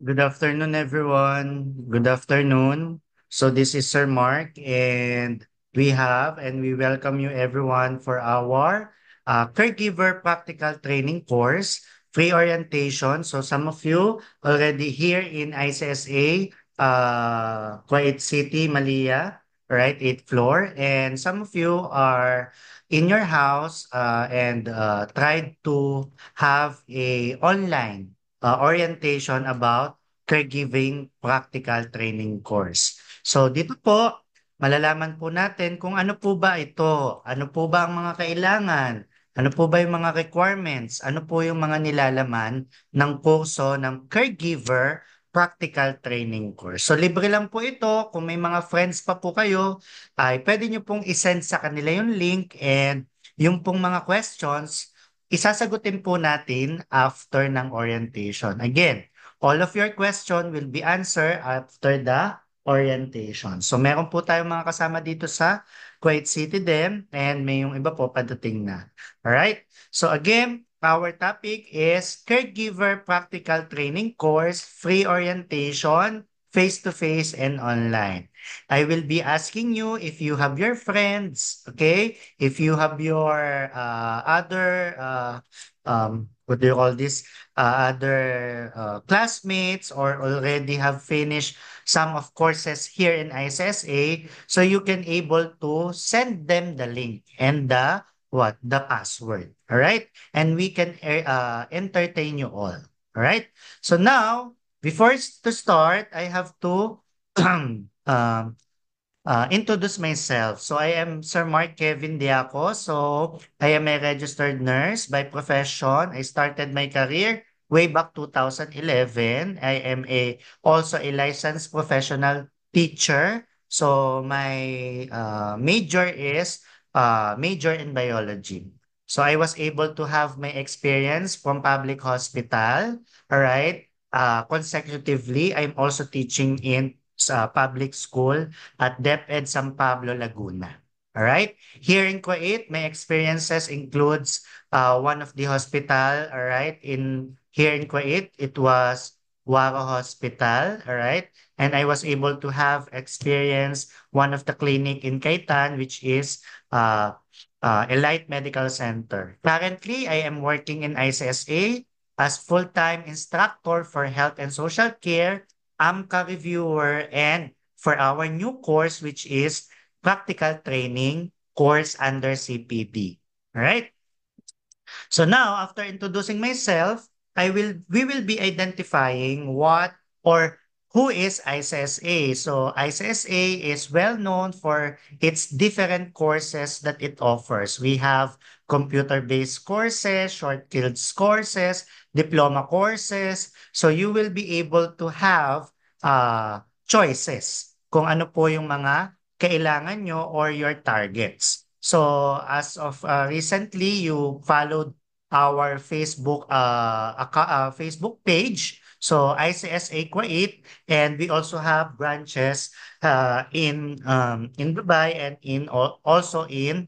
Good afternoon, everyone. Good afternoon. So this is Sir Mark, and we welcome you everyone for our caregiver practical training course, free orientation. So some of you already here in ICSA, Kuwait City, Malia, right, 8th floor, and some of you are in your house and tried to have a online orientation about caregiving practical training course. So dito po, malalaman po natin kung ano po ba ito, ano po ba ang mga kailangan, ano po ba yung mga requirements, ano po yung mga nilalaman ng kurso ng caregiver practical training course. So libre lang po ito. Kung may mga friends pa po kayo, ay pwede nyo pong isend sa kanila yung link and yung pong mga questions, isasagutin po natin after ng orientation. Again, all of your question will be answered after the orientation. So meron po tayong mga kasama dito sa Kuwait City din and may yung iba po padating na. Alright? So again, our topic is Caregiver Practical Training Course, Free Orientation, Face-to-Face and Online. I will be asking you if you have your friends, okay? If you have your other, what do you call this? Other classmates or already have finished some of courses here in ISSA, so you can able to send them the link and the password. All right? And we can entertain you all. All right? So now, before to start, I have to um, introduce myself. So I am Sir Mark Kevin Diaco. So I am a registered nurse by profession. I started my career way back 2011. I am also a licensed professional teacher. So my major is major in biology. So I was able to have my experience from public hospital. All right. Consecutively, I'm also teaching in sa public school at DepEd San Pablo, Laguna. All right. Here in Kuwait, my experiences includes one of the hospital. All right. Here in Kuwait, it was Waro Hospital. All right. And I was able to have experience one of the clinic in Kaitan, which is Elite Medical Center. Currently, I am working in ICSA as full-time instructor for health and social care, AMCA reviewer, and for our new course, which is practical training course under CPD. All right. So now, after introducing myself, we will be identifying what or who is ICSA. So ICSA is well known for its different courses that it offers. We have computer-based courses, short skills courses, diploma courses. So you will be able to have choices kung ano po yung mga kailangan nyo or your targets. So as of recently, you followed our Facebook page. So ICSA Kuwait, and we also have branches in Dubai and also in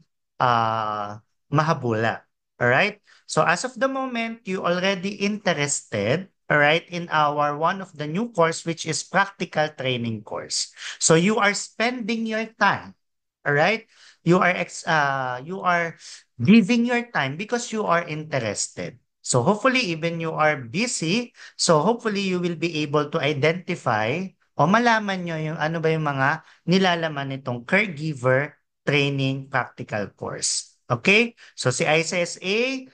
Mahabula. All right. So as of the moment, you already interested, all right, in our one of the new course, which is practical training course. So you are spending your time, all right. You are giving your time because you are interested. So hopefully even you are busy, so hopefully you will be able to identify o malaman nyo yung ano ba yung mga nilalaman nitong caregiver training practical course. Okay? So si ICSA,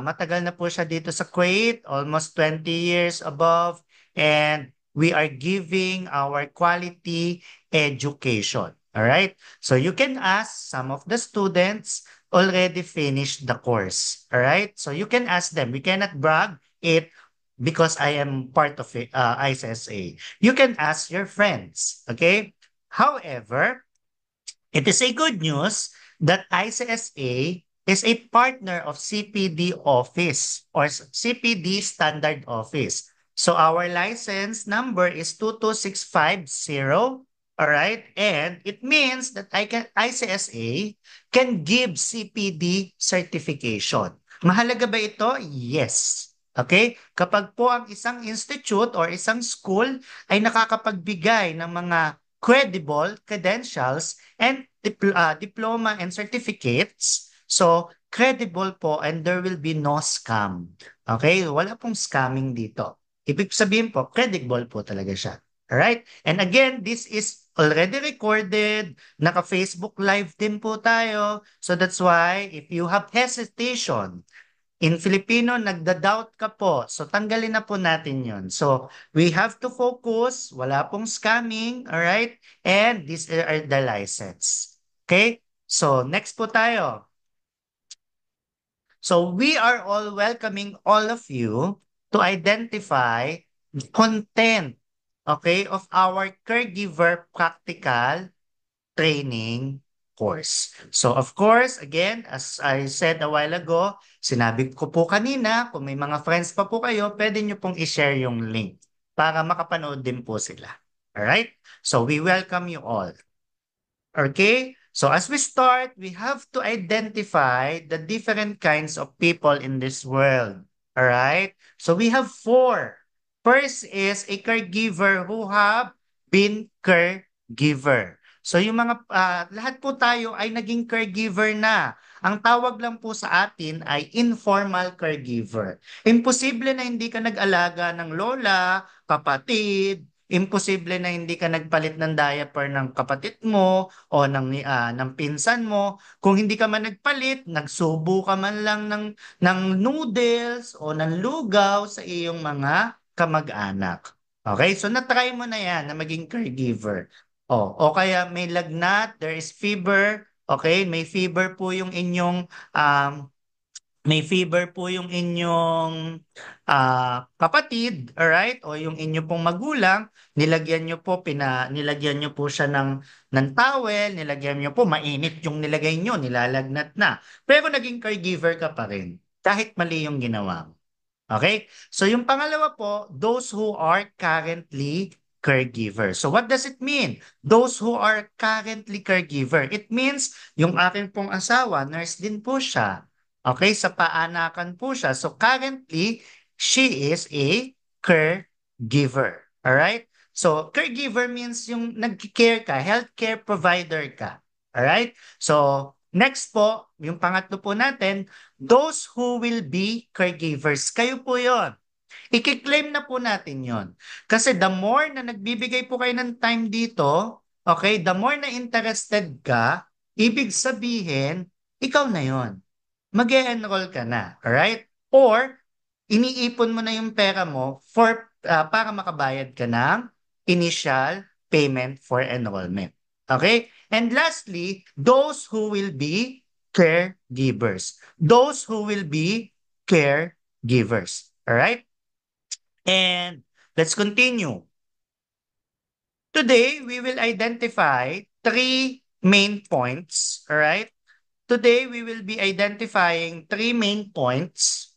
matagal na po siya dito sa Kuwait, almost 20 years above, and we are giving our quality education. All right? So you can ask some of the students already finished the course. All right? So you can ask them. We cannot brag it because I am part of it, ISSA. You can ask your friends. Okay? However, it is a good news that ICSA is a partner of CPD office or CPD standard office. So our license number is 22650. All right. And it means that ICSA can give CPD certification. Mahalaga ba ito? Yes. Okay? Kapag po ang isang institute or isang school ay nakakapagbigay ng mga credible credentials and diploma and certificates, so credible po and there will be no scam. Okay? Wala pong scamming dito. Ibig sabihin po, credible po talaga siya. Alright? And again, this is already recorded. Naka-Facebook Live din po tayo. So that's why if you have hesitation, in Filipino, nagda-doubt ka po. So tanggalin na po natin yon. So we have to focus. Wala pong scamming. Alright? And these are the license. Okay? So next po tayo. So we are all welcoming all of you to identify content, okay, of our caregiver practical training course. So of course, again, as I said a while ago, sinabi ko po kanina, kung may mga friends pa po kayo, pwede nyo pong i-share yung link para makapanood din po sila. Alright? So we welcome you all. Okay? So as we start, we have to identify the different kinds of people in this world. All right? So we have four. First is a caregiver who have been caregiver. So yung mga lahat po tayo ay naging caregiver na. Ang tawag lang po sa atin ay informal caregiver. Imposible na hindi ka nag-alaga ng lola, kapatid, imposible na hindi ka nagpalit ng diaper ng kapatid mo o ng pinsan mo. Kung hindi ka man nagpalit, nagsubo ka man lang ng noodles o ng lugaw sa iyong mga kamag-anak. Okay? So na-try mo na yan na maging caregiver. O kaya may lagnat, there is fever. Okay? May fever po yung inyong kapatid, alright? O yung inyo pong magulang, nilagyan nyo po siya ng towel, nilagyan nyo po, mainit yung nilagay nyo, nilalagnat na. Pero naging caregiver ka pa rin, kahit mali yung ginawa mo. Okay? So yung pangalawa po, those who are currently caregiver. So what does it mean? Those who are currently caregiver. It means yung aking pong asawa, nurse din po siya. Okay? Sa paanakan po siya. So currently, she is a caregiver. Alright? So caregiver means yung nag-care ka, healthcare provider ka. Alright? So next po, yung pangatlo po natin, those who will be caregivers. Kayo po yon. I-claim na po natin yon. Kasi the more na nagbibigay po kayo ng time dito, okay, the more na interested ka, ibig sabihin, ikaw na yon. Mag-e-enroll ka na. Alright? Or, iniipon mo na yung pera mo para makabayad ka ng initial payment for enrollment. Okay? And lastly, those who will be caregivers. Those who will be caregivers. All right? And let's continue. Today, we will identify three main points. All right? Today, we will be identifying three main points.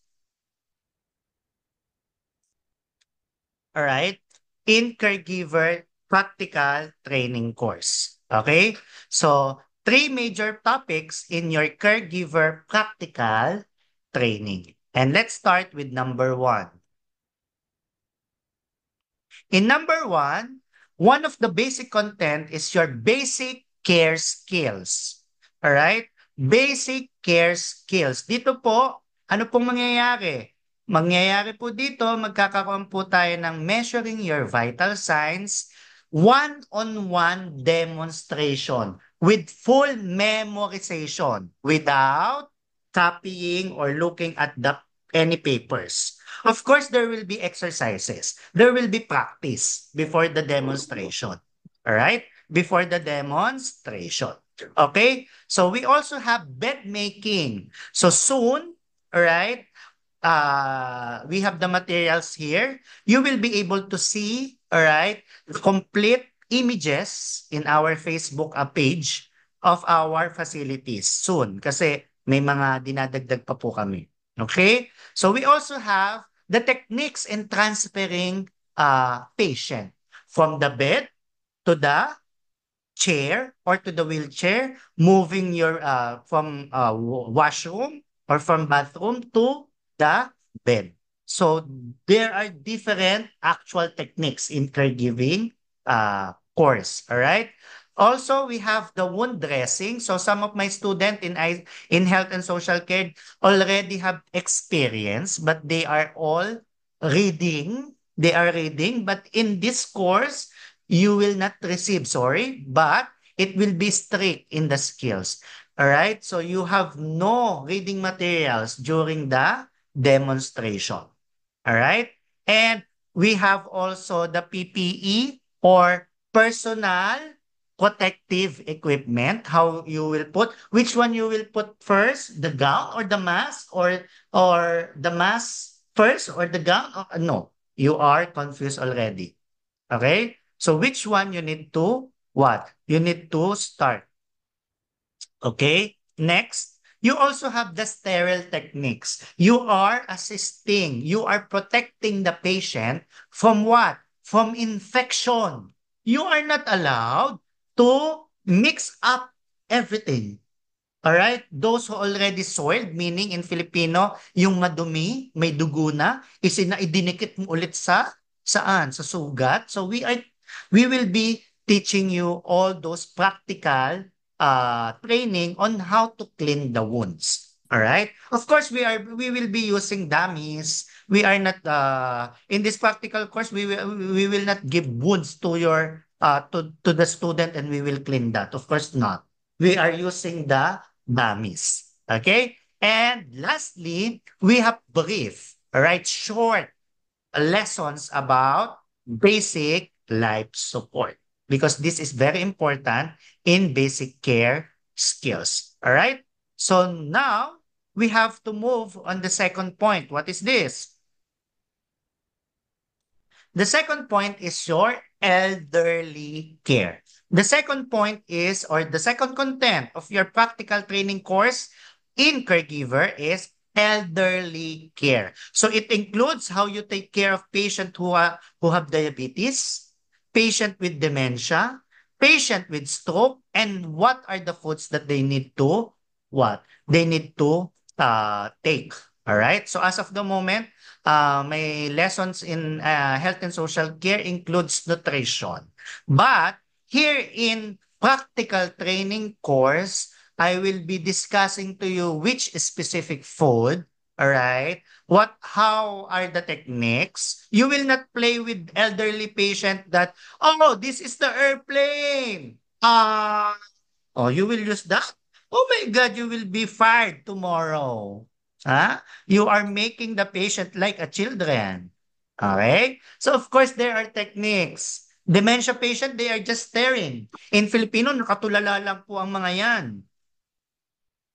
All right? In caregiver practical training course. Okay? So, three major topics in your caregiver practical training. And let's start with number one. In number one of the basic content is your basic care skills. Alright? Basic care skills. Dito po, ano pong mangyayari? Mangyayari po dito, magkakaroon po tayo ng measuring your vital signs, one-on-one demonstration with full memorization without copying or looking at any papers. Of course, there will be exercises. There will be practice before the demonstration. All right? Before the demonstration. Okay? So we also have bed making. So soon, all right, we have the materials here. You will be able to see, all right, complete images in our Facebook page of our facilities soon kasi may mga dinadagdag pa po kami. Okay? So we also have the techniques in transferring patient from the bed to the chair or to the wheelchair, moving your from washroom or from bathroom to the bed. So there are different actual techniques in caregiving course. All right. Also, we have the wound dressing. So some of my students in health and social care already have experience, but they are all reading. They are reading, but in this course, you will not receive, sorry, but it will be strict in the skills. All right. So you have no reading materials during the demonstration. All right. And we have also the PPE or personal protective equipment. How you will put, which one you will put first, the gown or the mask, or the mask first or the gown? No, you are confused already. Okay. So which one you need to what? You need to start. Okay. Next, you also have the sterile techniques. You are assisting, you are protecting the patient from what? From infection. You are not allowed to mix up everything. All right? Those who already soiled, meaning in Filipino, yung madumi, may dugo na, idinikit mo ulit sa saan? Sa sugat. So we will be teaching you all those practical training on how to clean the wounds. All right? Of course, we will be using dummies. We are not in this practical course we will not give wounds to your to the student and we will clean that. Of course not. We are using the dummies. Okay? And lastly, we have brief, all right, short lessons about basic life support because this is very important in basic care skills. All right? So now we have to move on the second point. What is this? The second point is your elderly care. The second point is, or the second content of your practical training course in caregiver is elderly care. So it includes how you take care of patients who have diabetes, patient with dementia, patient with stroke, and what are the foods that they need to what? They need to take. All right. So as of the moment, my lessons in health and social care includes nutrition. But here in practical training course, I will be discussing to you which specific food, all right? How are the techniques? You will not play with elderly patient that, oh, this is the airplane. Oh, you will use that? Oh my God, you will be fired tomorrow. Huh? You are making the patient like a children. Okay? So of course, there are techniques. Dementia patient, they are just staring. In Filipino, nakatulala lang po ang mga yan.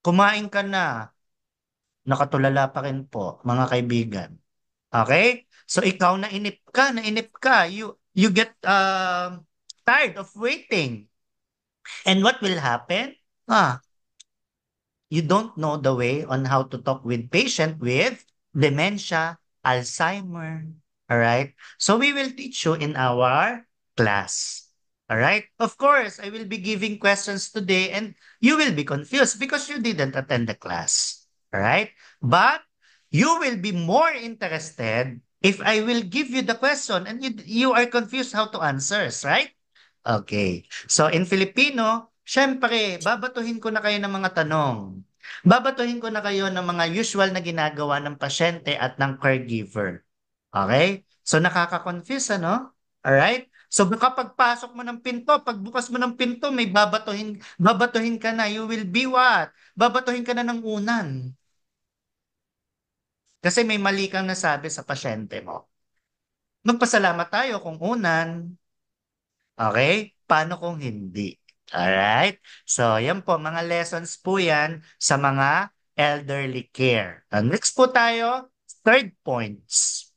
Kumain ka na, nakatulala pa rin po, mga kaibigan. Okay? So ikaw nainip ka, you get tired of waiting. And what will happen? Ah, you don't know the way on how to talk with patient with dementia, Alzheimer. All right. So we will teach you in our class. All right. Of course, I will be giving questions today and you will be confused because you didn't attend the class. All right. But you will be more interested if I will give you the question and you are confused how to answer, right? Okay. So in Filipino, syempre, babatuhin ko na kayo ng mga tanong. Babatuhin ko na kayo ng mga usual na ginagawa ng pasyente at ng caregiver. Okay? So nakaka-confuse, ano? Alright? So kapag pasok mo ng pinto, pagbukas mo ng pinto, may babatuhin ka na. You will be what? Babatuhin ka na ng unan. Kasi may mali kang nasabi sa pasyente mo. Magpasalamat tayo kung unan. Okay? Paano kung hindi? Alright? So, yan po, mga lessons po yan sa mga elderly care. Next po tayo, third points.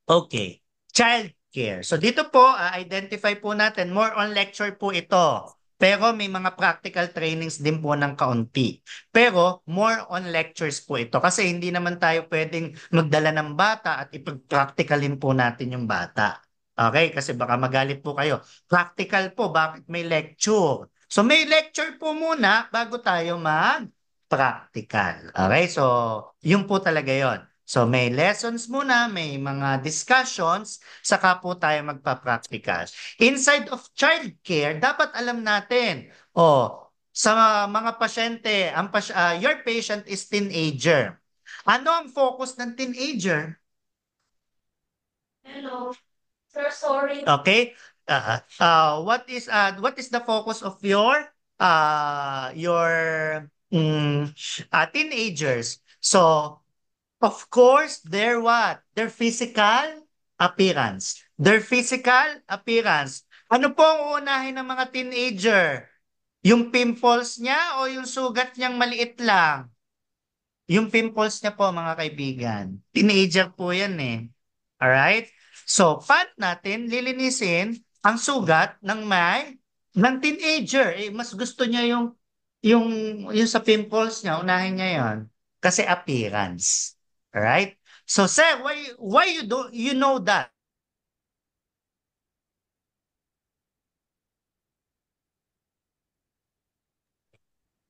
Okay. Child care. So, dito po, identify po natin, more on lecture po ito. Pero may mga practical trainings din po ng kaunti. Pero more on lectures po ito kasi hindi naman tayo pwedeng magdala ng bata at ipag-practicalin po natin yung bata. Okay? Kasi baka magalit po kayo. Practical po, bakit may lecture? So may lecture po muna bago tayo mag-practical. Okay? So yun po talaga yon. So may lessons muna, may mga discussions, saka po tayo magpa-practical. Inside of childcare, dapat alam natin, sa mga pasyente, your patient is teenager. Ano ang focus ng teenager? Hello. Sir, sorry. Okay? What is the focus of your teenagers? So of course, their what? Their physical appearance. Their physical appearance. Ano po ang uunahin ng mga teenager? Yung pimples niya o yung sugat niyang maliit lang? Yung pimples niya po mga kaibigan. Teenager po yan eh. Alright? So, paano natin lilinisin ang sugat ng teenager? Eh, mas gusto niya yung, yung sa pimples niya, unahin niya yon. Kasi appearance. Alright? So, sir, why you know that?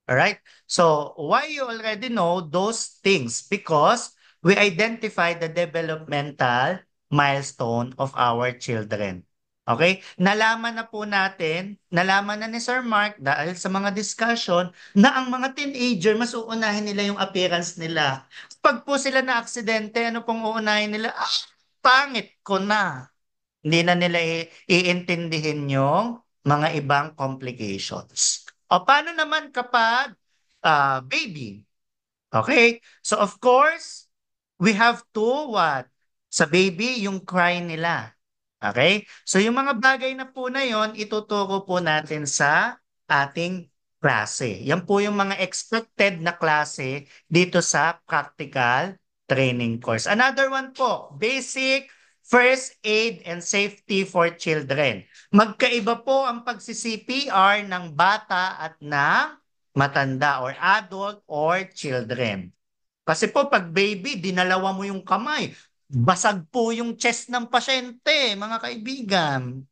Alright? So, why you already know those things? Because we identify the developmental milestone of our children. Okay? Nalaman na ni Sir Mark dahil sa mga discussion na ang mga teenager, mas uunahin nila yung appearance nila. Pag po sila na aksidente, ano pong uunahin nila? Ah, pangit ko na. Hindi na nila iintindihin yung mga ibang complications. O paano naman kapag baby? Okay? So of course, we have to what? Sa baby, yung cry nila. Okay? So yung mga bagay na po na yon, ituturo po natin sa ating klase. Yan po yung mga expected na klase dito sa practical training course. Another one po, basic first aid and safety for children. Magkaiba po ang pagsi-CPR ng bata at ng matanda or adult or children. Kasi po pag baby, dinalawa mo yung kamay. Basag po yung chest ng pasyente, mga kaibigan.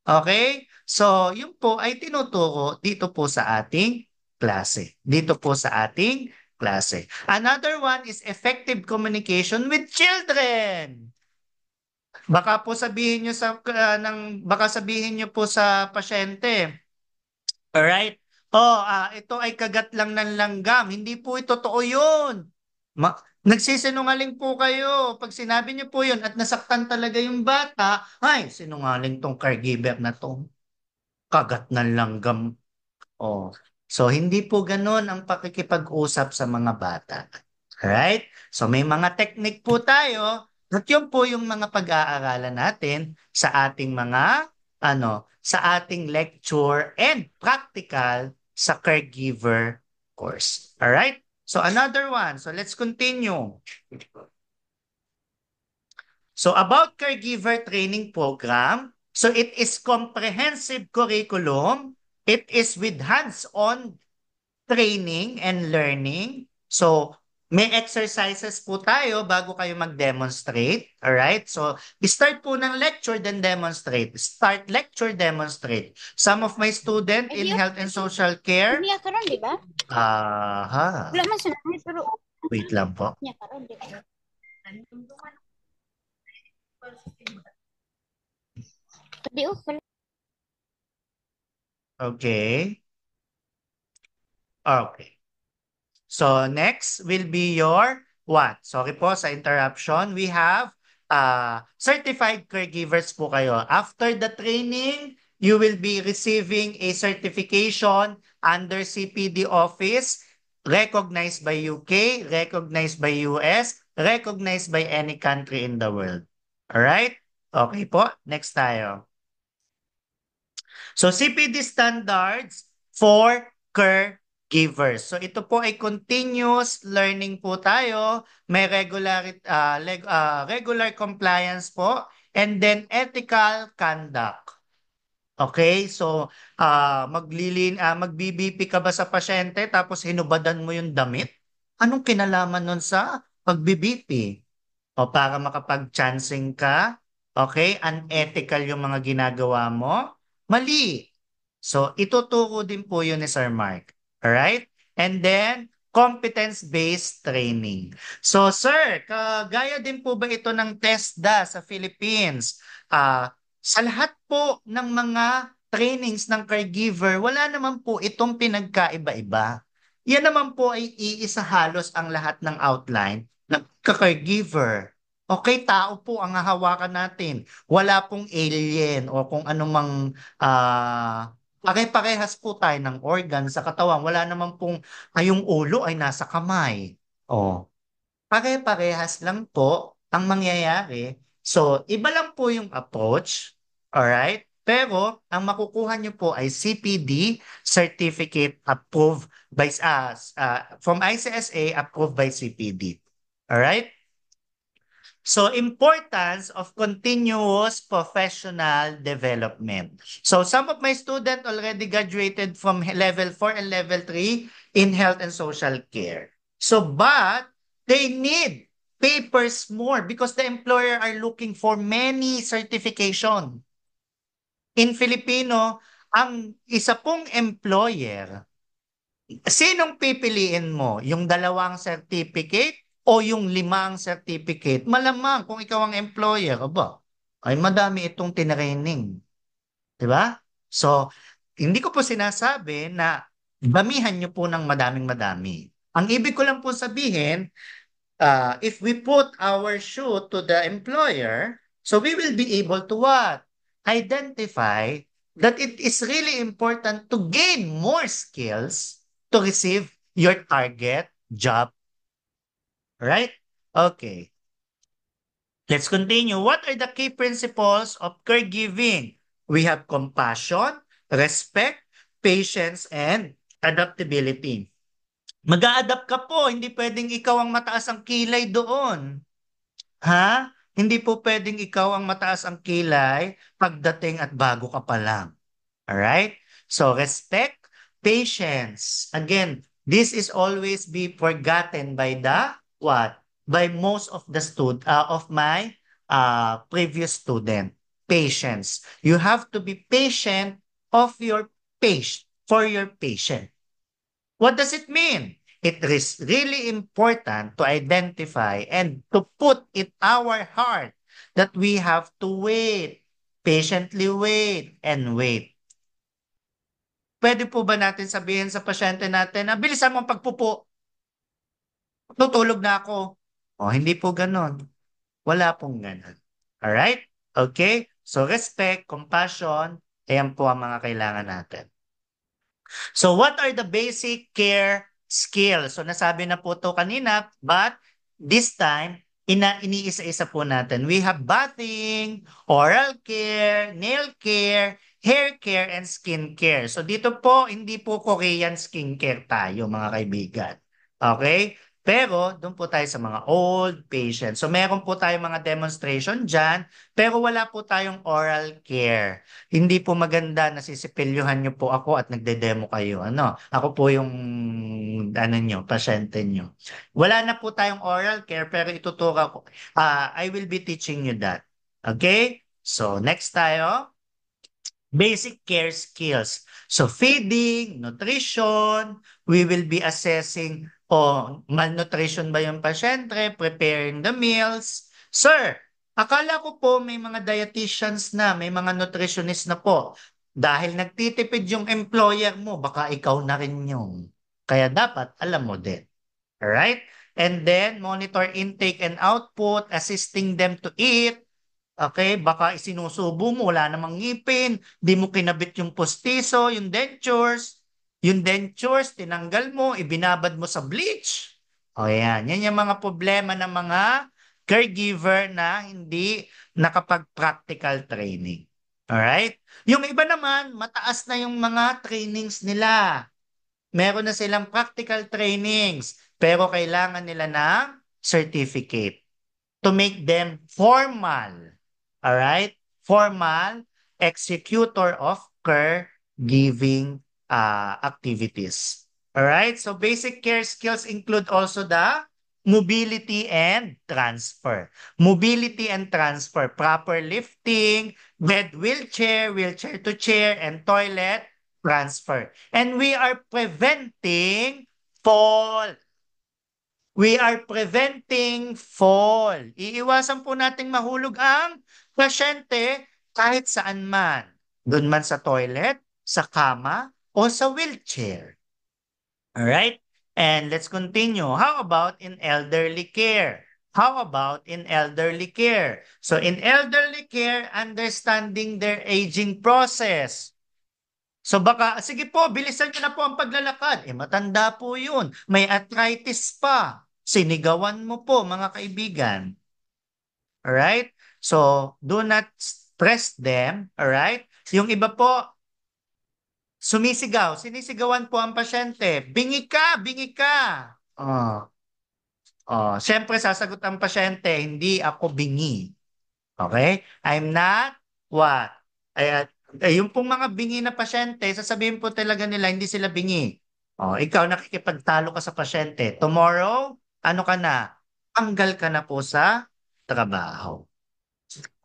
Okay? So, yun po ay tinuturo dito po sa ating klase. Dito po sa ating klase. Another one is effective communication with children. Baka sabihin niyo po sa pasyente, alright? Ito ay kagat lang ng langgam. Hindi po ito totoo yun. Nagsisinungaling po kayo. Pag sinabi niyo po yun at nasaktan talaga yung bata, ay, sinungaling tong caregiver na to. Kagat ng langgam. Oh. So, hindi po ganun ang pakikipag-usap sa mga bata. Alright? So, may mga technique po tayo at yun po yung mga pag-aaralan natin sa ating sa ating lecture and practical sa caregiver course. Alright? So, another one. So, let's continue. So, about caregiver training program, so it is comprehensive curriculum. It is with hands-on training and learning. So, may exercises po tayo bago kayo mag-demonstrate. Alright? So, start po ng lecture, then demonstrate. Start lecture, demonstrate. Some of my student in health and social care, Niya karon di ba? aha, Wala man siya na pero wait lang po. niya karon di ba? Di pala. Okay. Okay. So next will be your what? Sorry po sa interruption. We have certified caregivers po kayo. After the training, you will be receiving a certification under CPD office, recognized by UK, recognized by US, recognized by any country in the world. Alright? Okay po. Next tayo. So CPD standards for caregivers. So ito po ay continuous learning po tayo. May regular compliance po and then ethical conduct. Okay? So magbi-BP ka ba sa pasyente tapos hinubadan mo yung damit? Anong kinalaman nun sa pagbi-BP? O para makapag-chancing ka, okay, unethical yung mga ginagawa mo, mali. So, ituturo din po yun ni Sir Mark. Alright? And then, competence-based training. So sir, kagaya din po ba ito ng TESDA sa Philippines? Sa lahat po ng mga trainings ng caregiver, wala naman po itong pinagkaiba-iba. Yan naman po ay iisa halos ang lahat ng outline ng caregiver. Okay, tao po ang hahawakan natin. Wala pong alien o kung anumang pare-parehas po tayo ng organ sa katawan. Wala naman pong yung ulo ay nasa kamay. Oh, pare-parehas lang po ang mangyayari. So, iba lang po yung approach. Alright? Pero, ang makukuha nyo po ay CPD, Certificate Approved by, from ICSA, approved by CPD. Alright? So, importance of continuous professional development. So, some of my students already graduated from level 4 and level 3 in health and social care. So, but they need papers more because the employer are looking for many certification. In Filipino, ang isa pong employer, sinong pipiliin mo? Yung dalawang certificate o yung limang certificate? Malamang kung ikaw ang employer, aba, ay madami itong tinraining. Di ba? So, hindi ko po sinasabi na damihan niyo po ng madaming-madami. Ang ibig ko lang po sabihin, if we put our shoe to the employer, so we will be able to what? Identify that it is really important to gain more skills to receive your target job. Right? Okay. Let's continue. What are the key principles of caregiving? We have compassion, respect, patience, and adaptability. Mag-a-adapt ka po. Hindi pwedeng ikaw ang mataas ang kilay doon. Ha? Hindi po pwedeng ikaw ang mataas ang kilay pagdating at bago ka pa lang. Alright? So, respect, patience. Again, this is always be forgotten by the what? By most of the of my previous student. Patience. You have to be patient of your patient for your patient. What does it mean? It is really important to identify and to put in our heart that we have to wait, patiently wait and wait. Pwede po ba natin sabihin sa pasyente natin na bilisan mo ang pagpupo, tutulog na ako? O, hindi po ganon. Wala pong ganon. Alright? Okay? So respect, compassion, ayan po ang mga kailangan natin. So what are the basic care skills? So nasabi na po to kanina, but this time, iniisa-isa po natin. We have bathing, oral care, nail care, hair care, and skin care. So dito po, hindi po Korean skincare tayo, mga kaibigan. Okay? Pero doon po tayo sa mga old patients. So meron po tayong mga demonstration dyan, pero wala po tayong oral care. Hindi po maganda na sisipilyohan niyo po ako at nagde-demo kayo. Ano? Ako po yung ano niyo, pasyente niyo. Wala na po tayong oral care pero ituturo ko. I will be teaching you that. Okay? So, next tayo. Basic care skills. So, feeding, nutrition, we will be assessing malnutrition ba yung pasyente, preparing the meals. Sir, akala ko po may mga dietitians na, may mga nutritionist na po. Dahil nagtitipid yung employer mo, baka ikaw na rin yung. Kaya dapat alam mo din. Alright? And then, monitor intake and output, assisting them to eat. Okay, baka isinusubo mo, wala namang ngipin, di mo kinabit yung postiso, yung dentures, tinanggal mo, ibinabad mo sa bleach. O yan, yan yung mga problema ng mga caregiver na hindi nakapag-practical training. Alright? Yung iba naman, mataas na yung mga trainings nila. Meron na silang practical trainings, pero kailangan nila ng certificate to make them formal. All right? Formal executor of caregiving activities. All right? So basic care skills include also the mobility and transfer. Mobility and transfer, proper lifting, bed wheelchair, wheelchair to chair, and toilet transfer. And we are preventing fall. We are preventing fall. Iiwasan po nating mahulog ang pasyente kahit saan man. Doon man sa toilet, sa kama, o sa wheelchair. Alright? And let's continue. How about in elderly care? How about in elderly care? So in elderly care, understanding their aging process. So baka, sige po, bilisan niyo na po ang paglalakad. Matanda po yun. May arthritis pa. Sinigawan mo po, mga kaibigan. Alright? So, do not stress them. Alright? Yung iba po, sumisigaw. Sinisigawan po ang pasyente. Bingi ka! Bingi ka! Oh, Siyempre, sasagot ang pasyente, hindi ako bingi. Okay? I'm not what? Yung pong mga bingi na pasyente, sasabihin po talaga nila, hindi sila bingi. Ikaw nakikipagtalo ka sa pasyente. Tomorrow, ano ka na? Tanggal ka na po sa trabaho.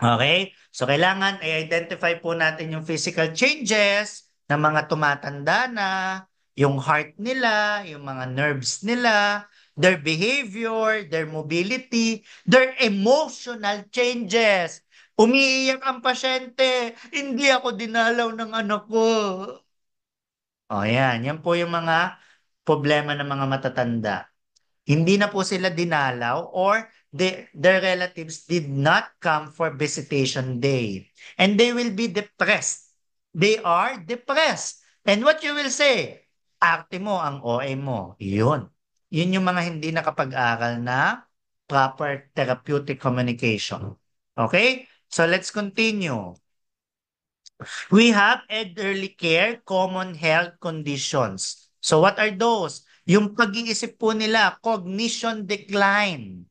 Okay? So, kailangan i-identify po natin yung physical changes ng mga tumatanda na, yung heart nila, yung mga nerves nila, their behavior, their mobility, their emotional changes. Umiiyak ang pasyente, hindi ako dinalaw ng anak ko. Yan. Yan po yung mga problema ng mga matatanda. Hindi na po sila dinalaw or their relatives did not come for visitation day. And they will be depressed. They are depressed. And what you will say? Arte mo ang OA mo. Yun. Yun yung mga hindi nakapag-aral na proper therapeutic communication. Okay? So let's continue. We have elderly care, common health conditions. So what are those? Yung pag-iisip po nila, cognition decline.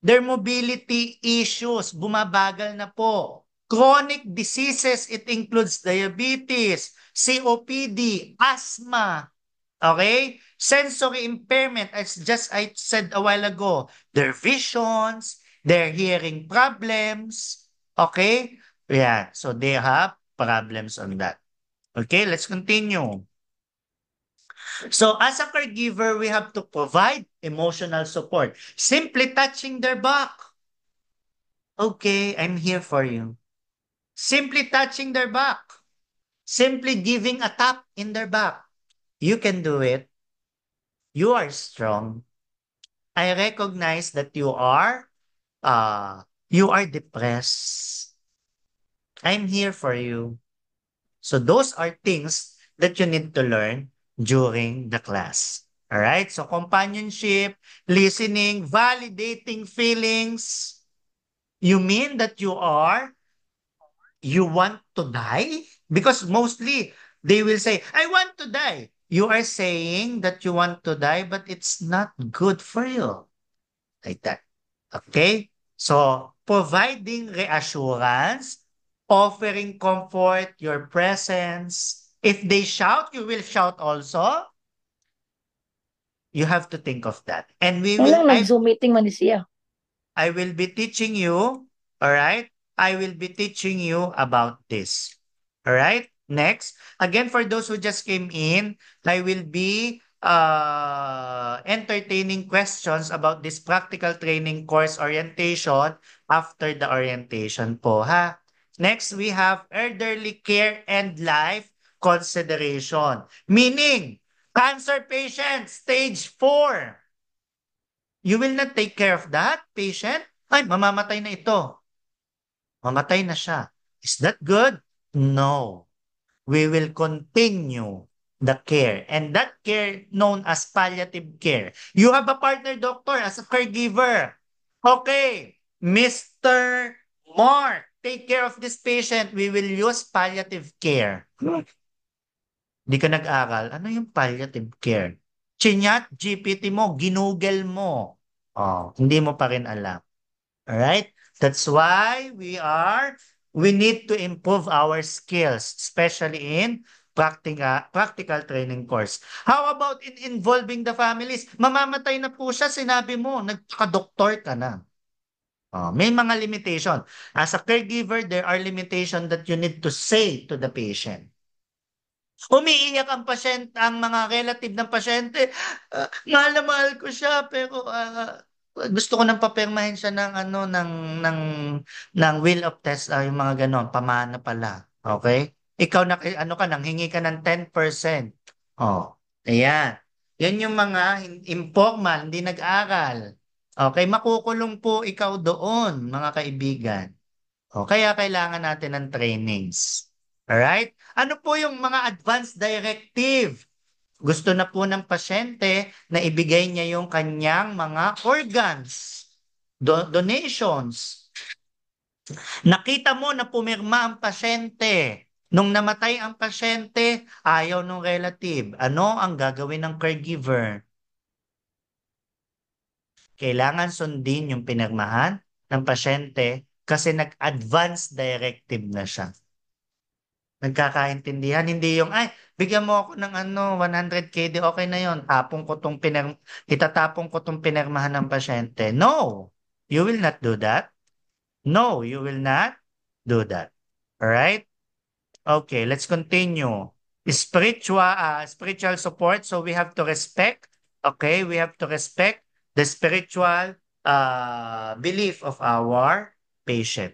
Their mobility issues, bumabagal na po. Chronic diseases, it includes diabetes, COPD, asthma. Okay? Sensory impairment, as just I said a while ago, their visions, their hearing problems. Okay? Yeah, so they have problems on that. Okay, let's continue. So as a caregiver, we have to provide emotional support. Simply touching their back. Okay, I'm here for you. Simply touching their back. Simply giving a tap in their back. You can do it. You are strong. I recognize that you are depressed. I'm here for you. So those are things that you need to learn during the class. All right? So companionship, listening, validating feelings. You mean that you want to die? Because mostly they will say, I want to die. You are saying that you want to die, but it's not good for you. Like that. Okay? So, providing reassurance, offering comfort, your presence. If they shout, you will shout also. You have to think of that. And Walang nag-Zoom meeting man siya. I will be teaching you, all right? I will be teaching you about this. All right? Next, again, for those who just came in, I will be entertaining questions about this practical training course orientation after the orientation po, ha? Next, we have elderly care and life consideration. Meaning, cancer patient, stage 4. You will not take care of that patient? Ay, mamamatay na ito. Mamatay na siya. Is that good? No. We will continue the care. And that care known as palliative care. You have a partner doctor as a caregiver. Okay, Mr. Mark, take care of this patient. We will use palliative care. Di ka nag-aral. Ano yung palliative care? Chinyat, GPT mo, ginugel mo. Hindi mo pa rin alam. Alright? That's why we need to improve our skills, especially in practical training course. How about in involving the families? Mamamatay na po siya, sinabi mo, nagka-doktor ka na. May mga limitation. As a caregiver, there are limitations that you need to say to the patient. Umiiyak ang pasyente, ang mga relative ng pasyente. Mahal na mahal ko siya pero gusto ko nang papirmahin siya ng ano ng will of test yung mga ganon, pamana pala. Okay? Ikaw na ano ka nang hingi ka ng 10%. Oh, ayan. Yan yung mga informal, hindi nag-aral. Okay, makukulong po ikaw doon, mga kaibigan. O, kaya kailangan natin ng trainings. Alright? Ano po yung mga advanced directive? Gusto na po ng pasyente na ibigay niya yung kanyang mga organs, donations. Nakita mo na pumirma ang pasyente. Nung namatay ang pasyente, ayaw ng relative. Ano ang gagawin ng caregiver? Kailangan sundin yung pinirmahan ng pasyente kasi nag-advance directive na siya. Nagkakaintindihan, hindi yung, ay, bigyan mo ako ng ano, 100K, di okay na yon. Itatapong ko tong pinirmahan ng pasyente. No, you will not do that. No, you will not do that. Alright? Okay, let's continue. Spiritual support, so we have to respect, okay, we have to respect the spiritual belief of our patient.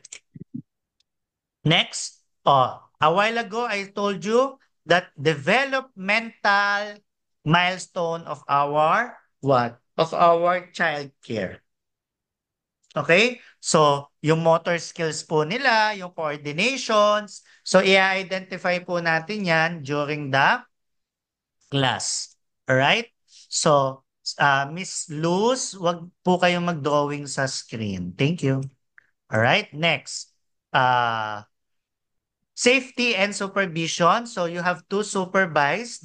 Next, a while ago I told you that developmental milestone of our what? Of our child care. Okay? So, yung motor skills po nila, yung coordinations, so i-identify po natin yan during the class. Alright? So, Miss Luz, wag po kayong mag-drawing sa screen. Thank you. Alright? Next. Safety and supervision. So you have to supervise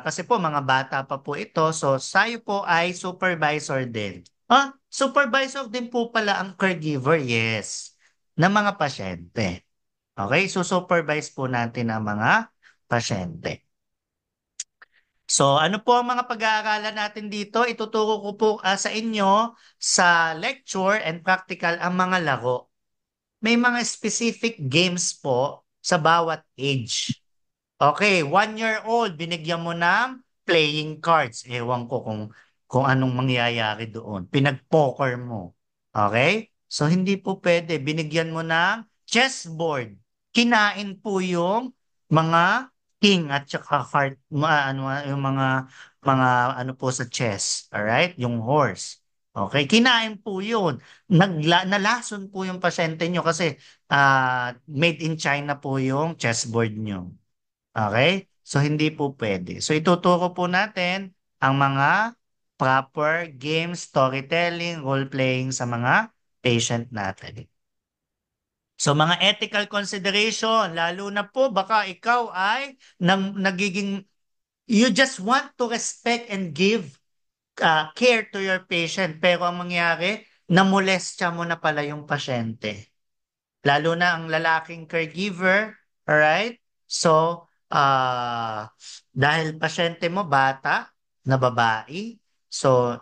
kasi po mga bata pa po ito. So sayo po ay supervisor din. Supervisor din po pala ang caregiver, yes, ng mga pasyente. Okay, so supervise po natin ang mga pasyente. So ano po ang mga pag-aaralan natin dito? Ituturo ko po sa inyo sa lecture and practical ang mga laro. May mga specific games po sa bawat age. Okay, 1-year-old, binigyan mo ng playing cards. Ewan ko kung anong mangyayari doon. Pinag-poker mo. Okay? So, hindi po pwede. Binigyan mo ng chessboard. Kinain po yung mga king at saka heart, yung mga ano po sa chess. Alright? Yung horse. Okay? Kinain po yun. Nalason po yung pasyente nyo kasi made in China po yung chessboard nyo. Okay? So, hindi po pwede. So, ituturo po natin ang mga proper game, storytelling, role-playing sa mga patient natin. So, mga ethical consideration, lalo na po baka ikaw ay nagiging, you just want to respect and give care to your patient. Pero ang mangyari, namolestya mo na pala yung pasyente. Lalo na ang lalaking caregiver, alright? So, dahil pasyente mo bata na babae, so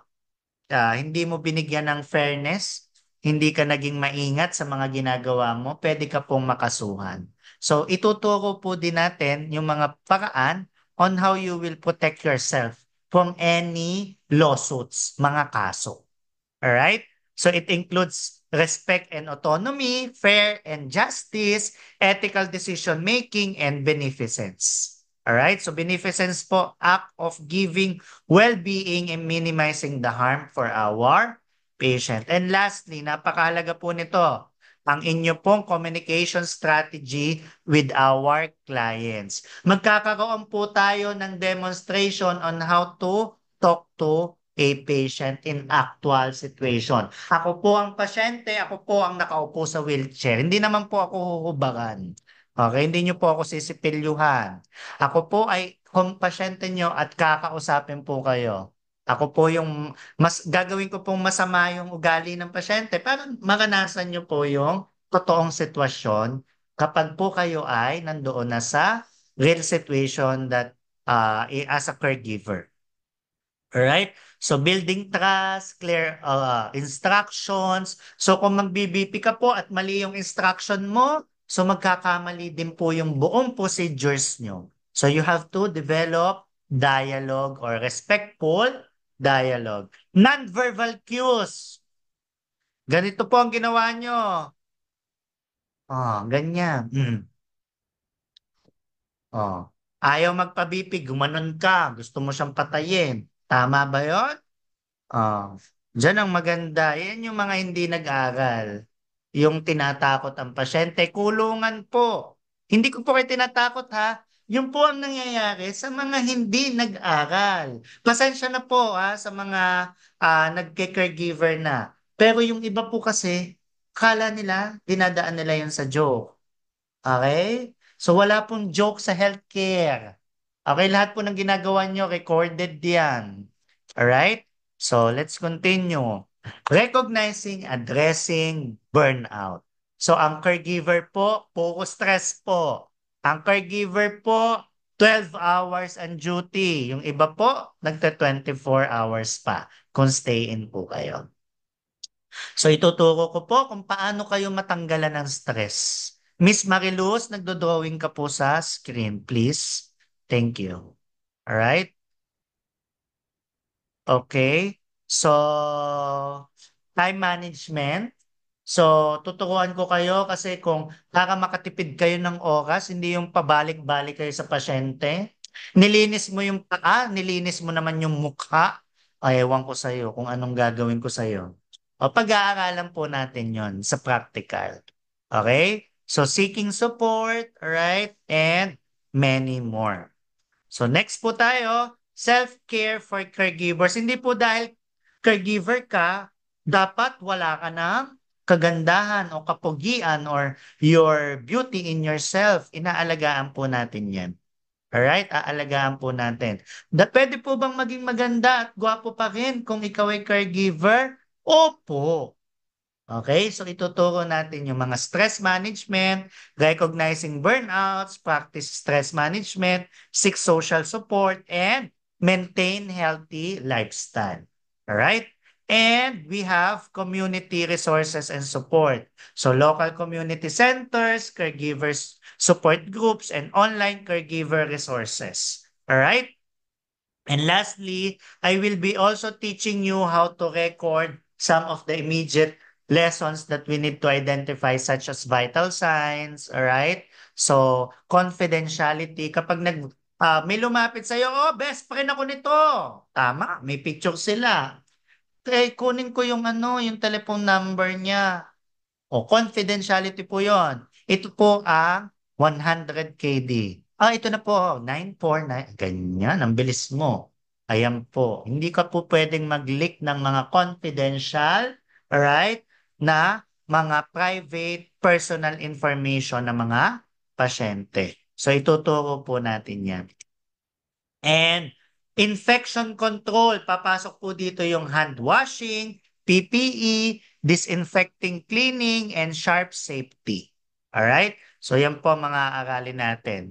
hindi mo binigyan ng fairness, hindi ka naging maingat sa mga ginagawa mo, pwede ka pong makasuhan. So, ituturo po din natin yung mga paraan on how you will protect yourself from any lawsuits, mga kaso. Alright? So it includes respect and autonomy, fair and justice, ethical decision making, and beneficence. Alright? So beneficence po, act of giving well-being and minimizing the harm for our patient. And lastly, napakahalaga po nito, ang inyo pong communication strategy with our clients. Magkakaroon po tayo ng demonstration on how to talk to a patient in actual situation. Ako po ang pasyente, ako po ang nakaupo sa wheelchair. Hindi naman po ako huhubaran. Okay, hindi niyo po ako sisipilyuhan. Ako po ay kung pasyente niyo at kakausapin po kayo. Ako po yung gagawin ko pong masama yung ugali ng pasyente para maranasan niyo po yung totoong sitwasyon kapag po kayo ay nandoon na sa real situation that as a caregiver. Alright? So building trust, clear instructions. So kung mag-BBP ka po at mali yung instruction mo, so magkakamali din po yung buong procedures nyo. So you have to develop dialogue or respectful dialogue. Non-verbal cues. Ganito po ang ginawa nyo. Oh, ganyan. Oh. Ayaw magpabipig, gumanon ka. Gusto mo siyang patayin. Tama ba yon? Oh. Diyan ang maganda. Yan yung mga hindi nag-aral. Yung tinatakot ang pasyente. Kulungan po. Hindi ko po kayo tinatakot ha. Yun po ang nangyayari sa mga hindi nag-aral. Pasensya na po ha, sa mga nagke-caregiver na. Pero yung iba po kasi, kala nila, dinadaan nila yun sa joke. Okay? So wala pong joke sa healthcare. Okay, lahat po ng ginagawa nyo, recorded yan. Alright? So let's continue. Recognizing, addressing burnout. So ang caregiver po, focus stress po. Ang caregiver po, 12 hours ang duty. Yung iba po, nagta 24 hours pa kung stay in po kayo. So ituturo ko po kung paano kayo matanggalan ng stress. Miss Mariluz, nagdo-drawing ka po sa screen, please. Thank you. All right? Okay. So, time management. So, tuturuan ko kayo kasi kung para makatipid kayo ng oras, hindi yung pabalik-balik kayo sa pasyente. Nilinis mo yung paa, nilinis mo naman yung mukha. Ay, ewan ko sa'yo kung anong gagawin ko sa'yo. O pag-aaralan po natin yon sa practical. Okay? So, seeking support, alright? And many more. So next po tayo, self-care for caregivers. Hindi po dahil caregiver ka, dapat wala ka ng kagandahan o kapugian or your beauty in yourself. Inaalagaan po natin yan. Alright? Aalagaan po natin. Pwede po bang maging maganda at gwapo pa rin kung ikaw ay caregiver? Opo. Okay, so ituturo natin yung mga stress management, recognizing burnouts, practice stress management, seek social support, and maintain healthy lifestyle. All right? And we have community resources and support. So local community centers, caregivers support groups, and online caregiver resources. All right? And lastly, I will be also teaching you how to record some of the immediate lessons that we need to identify such as vital signs, all right? So, confidentiality. Kapag may lumapit sa'yo, oh, best friend ako nito. Tama, may picture sila. Eh, kunin ko yung yung telephone number niya. O, confidentiality po yon. Ito po ang 100 KD. Ito na po, 949. Ganyan, ang bilis mo. Ayan po. Hindi ka po pwedeng mag-leak ng mga confidential, alright, na mga private personal information ng mga pasyente. So, ituturo po natin yan. And infection control, papasok po dito yung hand washing, PPE, disinfecting cleaning, and sharp safety. Alright? So yan po mga aralin natin.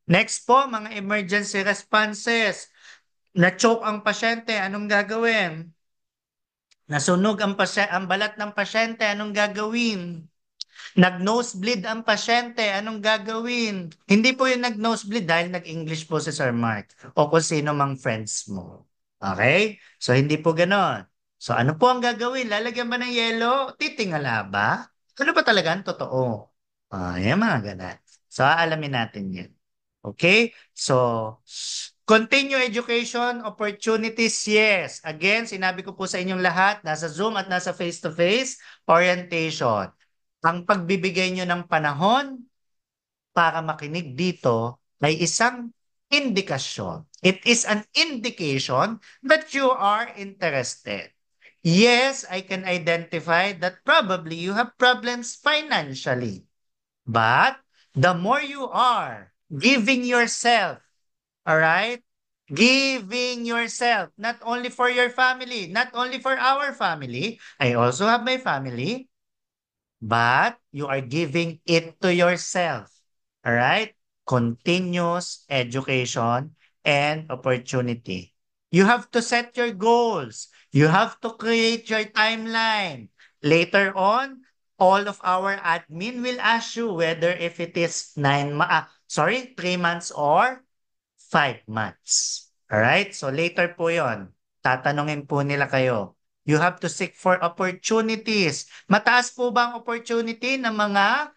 Next po, mga emergency responses. Na-choke ang pasyente, anong gagawin? Nasunog ang balat ng pasyente, anong gagawin? Nag-nosebleed ang pasyente, anong gagawin? Hindi po yung nag-nosebleed dahil nag-English po si Sir Mark o kung sino mang friends mo. Okay? So, hindi po ganon. So, ano po ang gagawin? Lalagyan ba ng yelo? Titingala ba? Ano ba talaga ang totoo? Yan mga ganon. So, aalamin natin yan. Okay? So, continue education opportunities, yes. Again, sinabi ko po sa inyong lahat, nasa Zoom at nasa face-to-face orientation. Ang pagbibigay nyo ng panahon para makinig dito ay isang indikasyon. It is an indication that you are interested. Yes, I can identify that probably you have problems financially. But the more you are giving yourself, all right? Giving yourself, not only for your family, not only for our family, I also have my family, but you are giving it to yourself. All right? Continuous education and opportunity. You have to set your goals. You have to create your timeline. Later on, all of our admin will ask you whether if it is 3 months or 5 months. Alright? So later po yon. Tatanungin po nila kayo. You have to seek for opportunities. Mataas po ba ang opportunity ng mga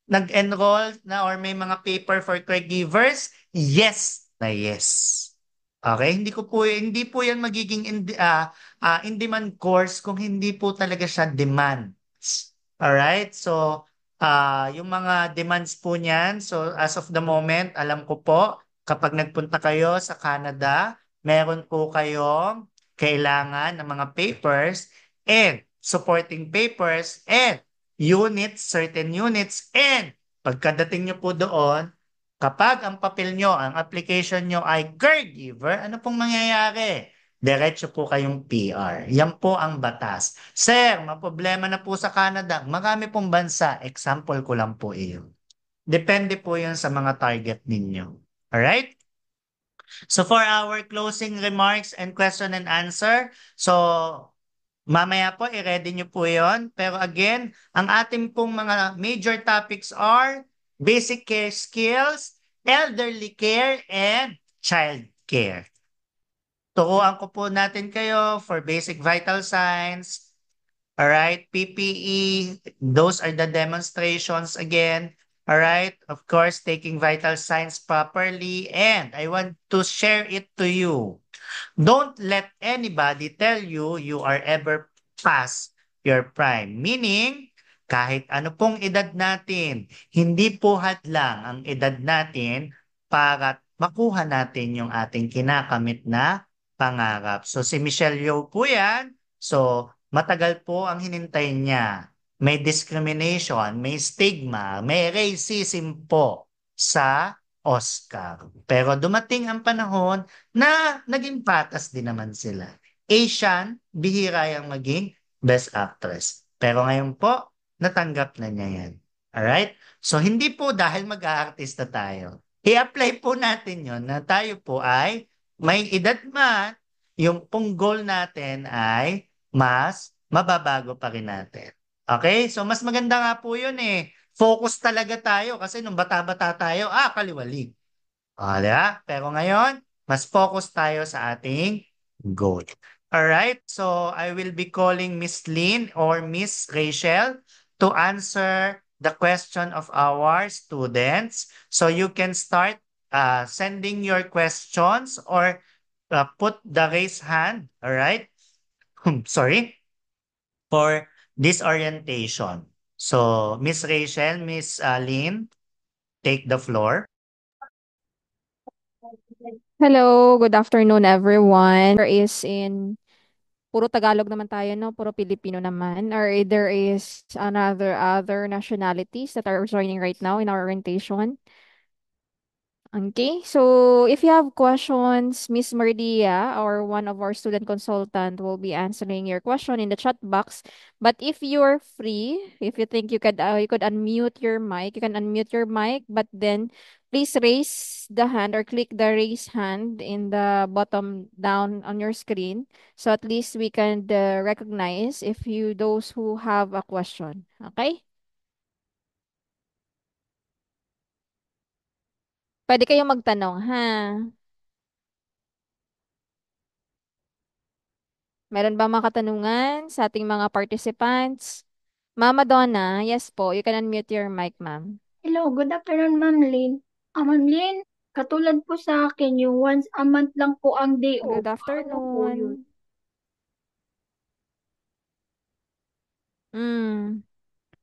nag-enroll na or may mga paper for caregivers? Yes na yes. Okay, hindi po 'yan magiging in-demand course kung hindi po talaga siya demand. Alright? So, yung mga demands po niyan, so as of the moment, alam ko po, kapag nagpunta kayo sa Canada, meron po kayong kailangan ng mga papers and supporting papers and units, certain units, and pagkadating nyo po doon, kapag ang papel nyo, ang application nyo ay caregiver, ano pong mangyayari? Diretso po kayong PR. Yan po ang batas. Sir, maproblema na po sa Canada. Marami pong bansa. Example ko lang po iyon. Depende po yun sa mga target ninyo. Alright? So for our closing remarks and question and answer, so mamaya po i-ready nyo po yon. Pero again, ang ating pong mga major topics are basic care skills, elderly care, and child care. Turuan ko po natin kayo for basic vital signs. All right, PPE, those are the demonstrations again. All right, of course, taking vital signs properly. And I want to share it to you. Don't let anybody tell you you are ever past your prime. Meaning, kahit ano pong edad natin, hindi po hadlang ang edad natin para makuha natin yung ating kinakamit na pangarap. So si Michelle Yeoh po yan. So matagal po ang hinintay niya. May discrimination, may stigma, may racism po sa Oscar. Pero dumating ang panahon na naging patas din naman sila. Asian, bihira yung maging Best Actress. Pero ngayon po, natanggap na niya yan. Alright? So, hindi po dahil mag-aartista tayo. I-apply po natin yon na tayo po ay may edad man, yung pong goal natin ay mas mababago pa rin natin. Okay? So, mas maganda nga po yun eh. Focus talaga tayo kasi nung bata-bata tayo, kaliwali. Di ba? Pero ngayon, mas focus tayo sa ating goal. Alright, so I will be calling Miss Lynn or Miss Rachel to answer the question of our students. So you can start sending your questions or put the raise hand, alright? Sorry, for this orientation. So Miss Rachel, Miss Lynn, take the floor. Hello, good afternoon everyone. There is in puro Tagalog naman tayo, no? Puro Filipino naman. Or there is other nationalities that are joining right now in our orientation. Okay, so if you have questions, Miss Maria or one of our student consultant will be answering your question in the chat box. But if you're free, if you think you could unmute your mic, you can unmute your mic, but then please raise the hand or click the raise hand in the bottom down on your screen. So at least we can recognize if you those who have a question. Okay? Pwede kayong magtanong, ha? Meron ba mga katanungan sa ating mga participants? Mama Donna, yes po, you can unmute your mic, ma'am. Hello, good afternoon, Ma'am Lynn. Ma'am Lynn, katulad po sa akin, yung once a month lang po ang day off. Good Ano po yun? afternoon. Mm.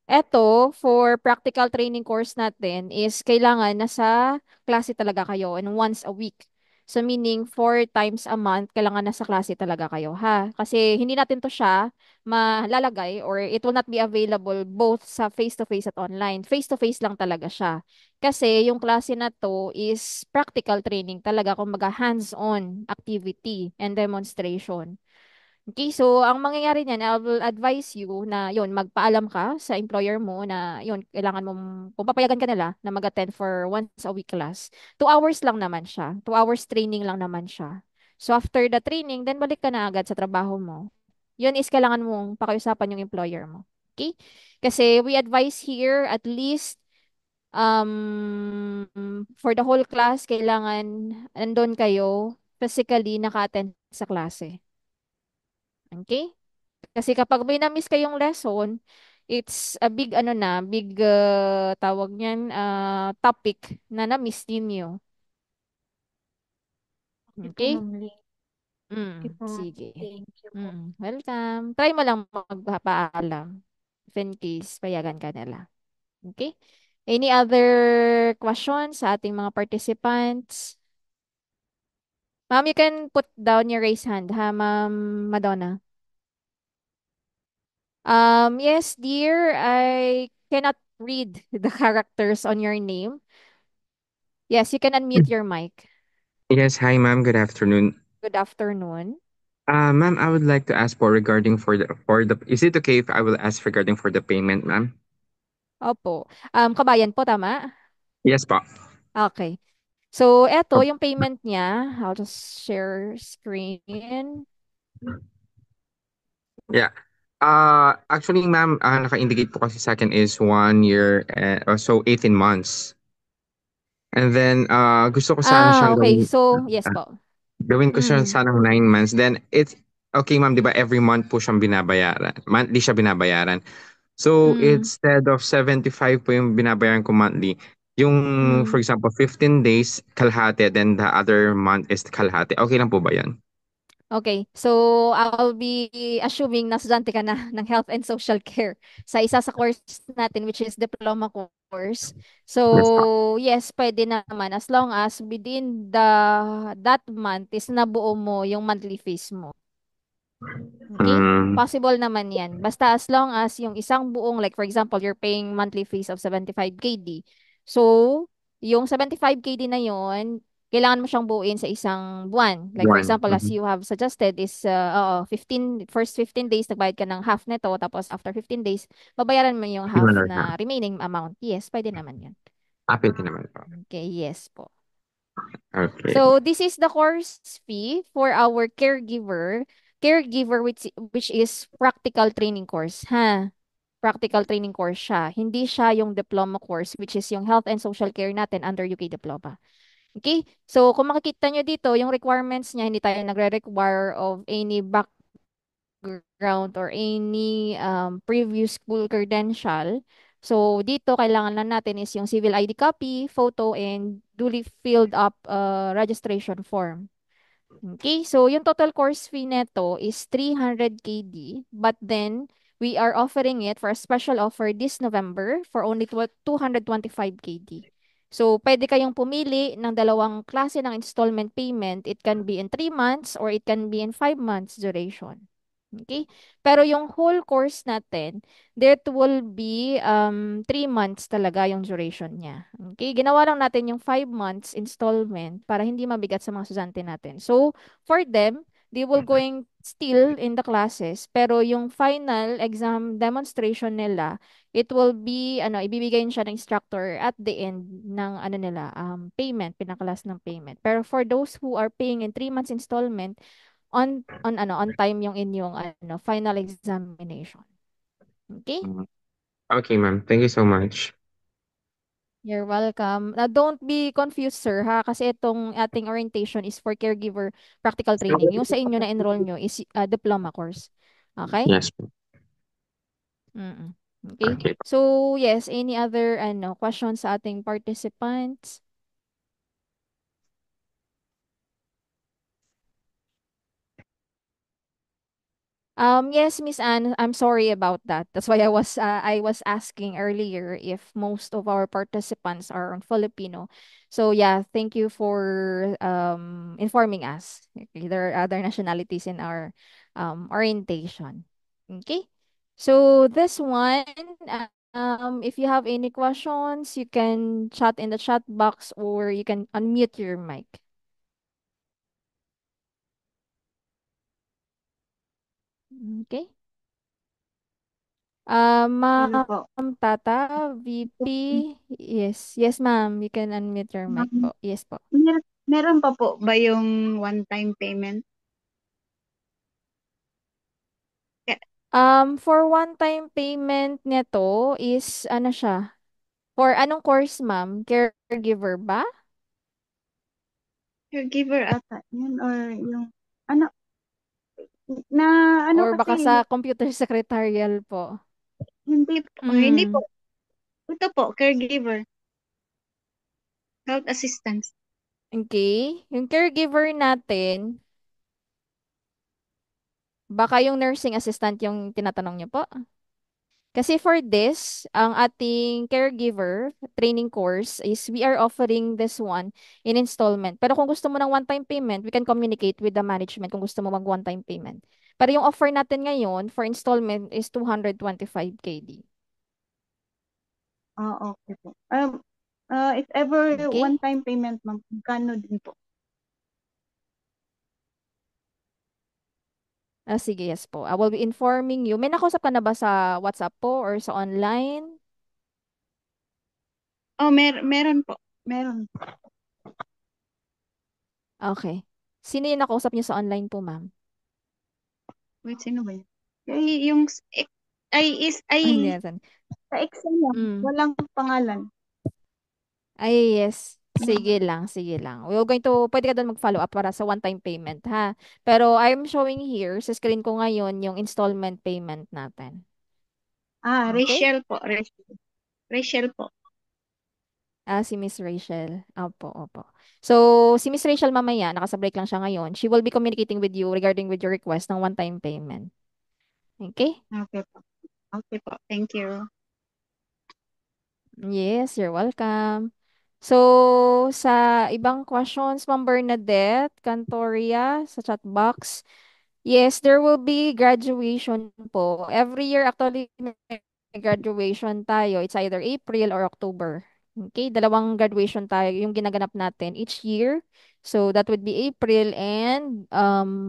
Eto, for practical training course natin is kailangan nasa klase talaga kayo and once a week. So meaning 4 times a month kailangan nasa klase talaga kayo, ha? Kasi hindi natin to siya malalagay or it will not be available both sa face-to-face at online. Face-to-face lang talaga siya. Kasi yung klase na to is practical training talaga, kumbaga hands-on activity and demonstration. Okay, so ang mangyayari niyan, I will advise you na yun, magpaalam ka sa employer mo na yun, kailangan mong, kung papayagan ka nila na mag-attend for once a week class. 2 hours lang naman siya. 2 hours training lang naman siya. So after the training, then balik ka na agad sa trabaho mo. Yun is kailangan mong pakiusapan yung employer mo. Okay? Kasi we advise here at least for the whole class, kailangan nandun kayo physically naka-attend sa klase. Okay? Kasi kapag may na-miss kayong lesson, it's a big ano na, big tawag niyan, topic na na-miss ninyo. Okay po, Okay? Ma'am Lynn. Okay po. Sige. Thank you po. Welcome. Try mo lang magpapaalam if in case payagan ka nila. Okay? Any other questions sa ating mga participants? Ma'am, you can put down your raise hand, ha, Ma'am Madonna. Yes, dear, I cannot read the characters on your name. Yes, you can unmute your mic. Yes, hi ma'am. Good afternoon. Good afternoon. Ma'am, I would like to ask regarding for the is it okay if I will ask regarding for the payment, ma'am? Opo. Kabayan po, tama? Yes po. Okay. So, eto, Oh, yung payment niya. I'll just share screen. yeah. Actually, ma'am, naka-indicate po kasi sa akin is 1 year, or so 18 months. And then, gusto ko sana siyang Okay. gawin, So, yes ah, po. gawin ko siya Mm. sanang 9 months. Then, it's okay, ma'am, di ba every month po siyang binabayaran. Monthly siya binabayaran. So, Mm. instead of 75 po yung binabayaran ko monthly, yung, for Mm. example, 15 days, kalahati, then the other month is kalahati. Okay lang po ba yan? Okay. So, I'll be assuming na estudyante ka na ng Health and Social Care sa isa sa course natin, which is diploma course. Yes po. So, yes, pwede naman as long as within that month is nabuo mo yung monthly fees mo. Okay? Mm, Possible naman yan. Basta as long as yung isang buong, like for example, you're paying monthly fees of 75 KD. So, yung 75 KD na yon kailangan mo siyang buuin sa isang buwan. Like for one. example, as Mhm. you have suggested is, 15 days, nagbayad ka ng half nito, tapos after 15 days, babayaran mo yung half Similar na. na remaining amount. Yes, pwede naman yan. Pwede naman po. Okay, yes po. Okay. So this is the course fee for our caregiver. Caregiver which is practical training course, ha? Practical training course siya. Hindi siya yung diploma course which is yung health and social care natin under UK diploma. Okay? So kung makikita nyo dito, yung requirements niya, hindi tayo nagre-require of any background or any previous school credential. So dito, kailangan lang natin is yung civil ID copy, photo, and duly filled up registration form. Okay, so yung total course fee neto is 300 KD, but then we are offering it for a special offer this November for only 225 KD. So, pwede kayong pumili ng dalawang klase ng installment payment. It can be in 3 months or it can be in 5 months duration. Okay? Pero yung whole course natin, that will be 3 months talaga yung duration niya. Okay? Ginawa lang natin yung 5 months installment para hindi mabigat sa mga estudyante natin. So, for them, they will going still in the classes, pero yung final exam demonstration nila, it will be, ibibigay siya ng instructor at the end ng, nila, payment, pinakalas ng payment. Pero for those who are paying in 3 months installment, on time yung inyong final examination. Okay? Okay, ma'am. Thank you so much. You're welcome. Don't be confused, sir, ha? Kasi itong ating orientation is for caregiver practical training. Yung sa inyo na enroll nyo is diploma course. Okay? Yes po. Mm-mm. Okay? Okay. So, yes, any other questions sa ating participants? Yes, Miss Anne, I'm sorry about that. That's why I was asking earlier if most of our participants are on Filipino. So yeah, thank you for informing us. Okay, there are other nationalities in our orientation. Okay. So this one, if you have any questions, you can chat in the chat box or you can unmute your mic. Okay. Hello po. Ma'am Tata, VP. Yes. Yes, ma'am. You can unmute your mic Ma'am, po. Yes po. meron pa po ba yung one-time payment? Ka- For one-time payment nito is ano siya? For anong course, ma'am? Caregiver ba? Caregiver ata. Yun or yung ano na ano Or kasi baka sa computer secretarial po? hindi po. Mm. Ito po, caregiver, health assistance. Okay. Yung caregiver natin, baka yung nursing assistant yung tinatanong niyo po? Kasi for this, ang ating caregiver training course is we are offering this one in installment. Pero kung gusto mo ng one-time payment, we can communicate with the management kung gusto mo mag one-time payment. Pero yung offer natin ngayon for installment is 225 KD. Okay po. If ever Okay? one-time payment, ma'am, magkano din po? Sige, yes po. I will be informing you. May nakausap ka na ba sa WhatsApp po or sa online? Meron po. Meron. Okay. Sino yung nakausap niyo sa online po, ma'am? Wait, sino ba yun? Yung Yes. sa Excel lang, Mm. walang pangalan. Ay, yes. Sige lang, sige lang. We're going to, pwede ka doon mag-follow up para sa one-time payment, ha? Pero I'm showing here, sa screen ko ngayon, yung installment payment natin. Okay? Rachel po. Rachel po. Si Miss Rachel. Opo, opo. So, si Miss Rachel mamaya, nakasa-break lang siya ngayon. She will be communicating with you regarding with your request ng one-time payment. Okay? Okay po. Okay po. Thank you. Yes, you're welcome. So, sa ibang questions, Ma'am Bernadette, Cantoria, sa chat box, yes, there will be graduation po. Every year, actually, may graduation tayo. It's either April or October. Okay, dalawang graduation tayo yung ginaganap natin each year. So, that would be April and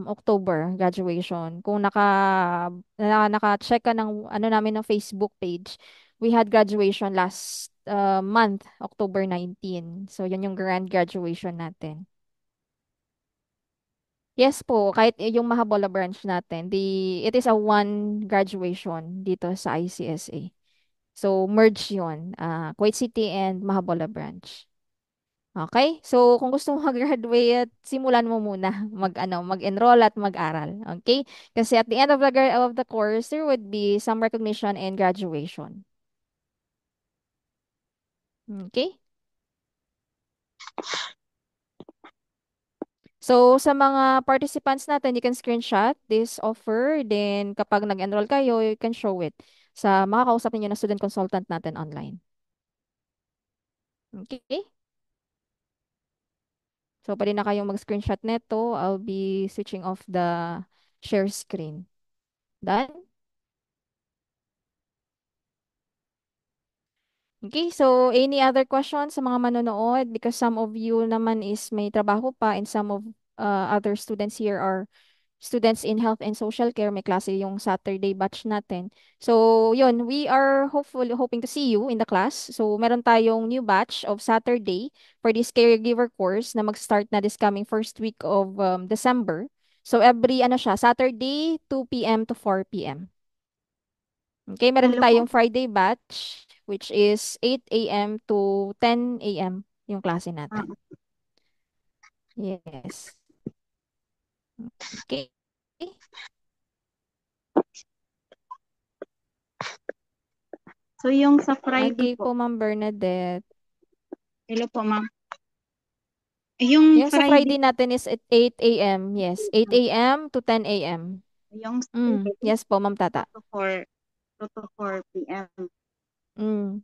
October graduation. Kung naka-check ka ng ano namin ng Facebook page, we had graduation last month, October 19. So, yun yung grand graduation natin. Yes po, kahit yung Mahabola branch natin, it is a one graduation dito sa ICSA. So, merge yun, Kuwait City and Mahabola branch. Okay? So, kung gusto mo mag-graduate, simulan mo muna mag-enroll at mag-aral. Okay? Kasi at the end of the course, there would be some recognition and graduation. Okay? So, sa mga participants natin, you can screenshot this offer. Then, kapag nag-enroll kayo, you can show it sa makakausap ninyo na student consultant natin online. Okay? So, pwede na kayong mag-screenshot neto. I'll be switching off the share screen. Done? Okay, so any other questions sa mga manonood? Because some of you naman is may trabaho pa and some of other students here are students in health and social care. May klase yung Saturday batch natin. So, yun, we are hoping to see you in the class. So, meron tayong new batch of Saturday for this caregiver course na mag-start na this coming first week of December. So, every Saturday, 2 p.m. to 4 p.m. Okay, meron din Hello po. tayong Friday batch, which is 8 a.m. to 10 a.m. yung klase natin. Yes. Okay. So, yung sa Friday Okay po. po, Ma'am Bernadette. Hello po, ma'am. Yung Yung sa Friday Friday, natin is at 8 a.m. Yes, 8 a.m. to 10 a.m. yung Saturday, Yes po, Ma'am Tata. 2 to 4 p.m. Mm.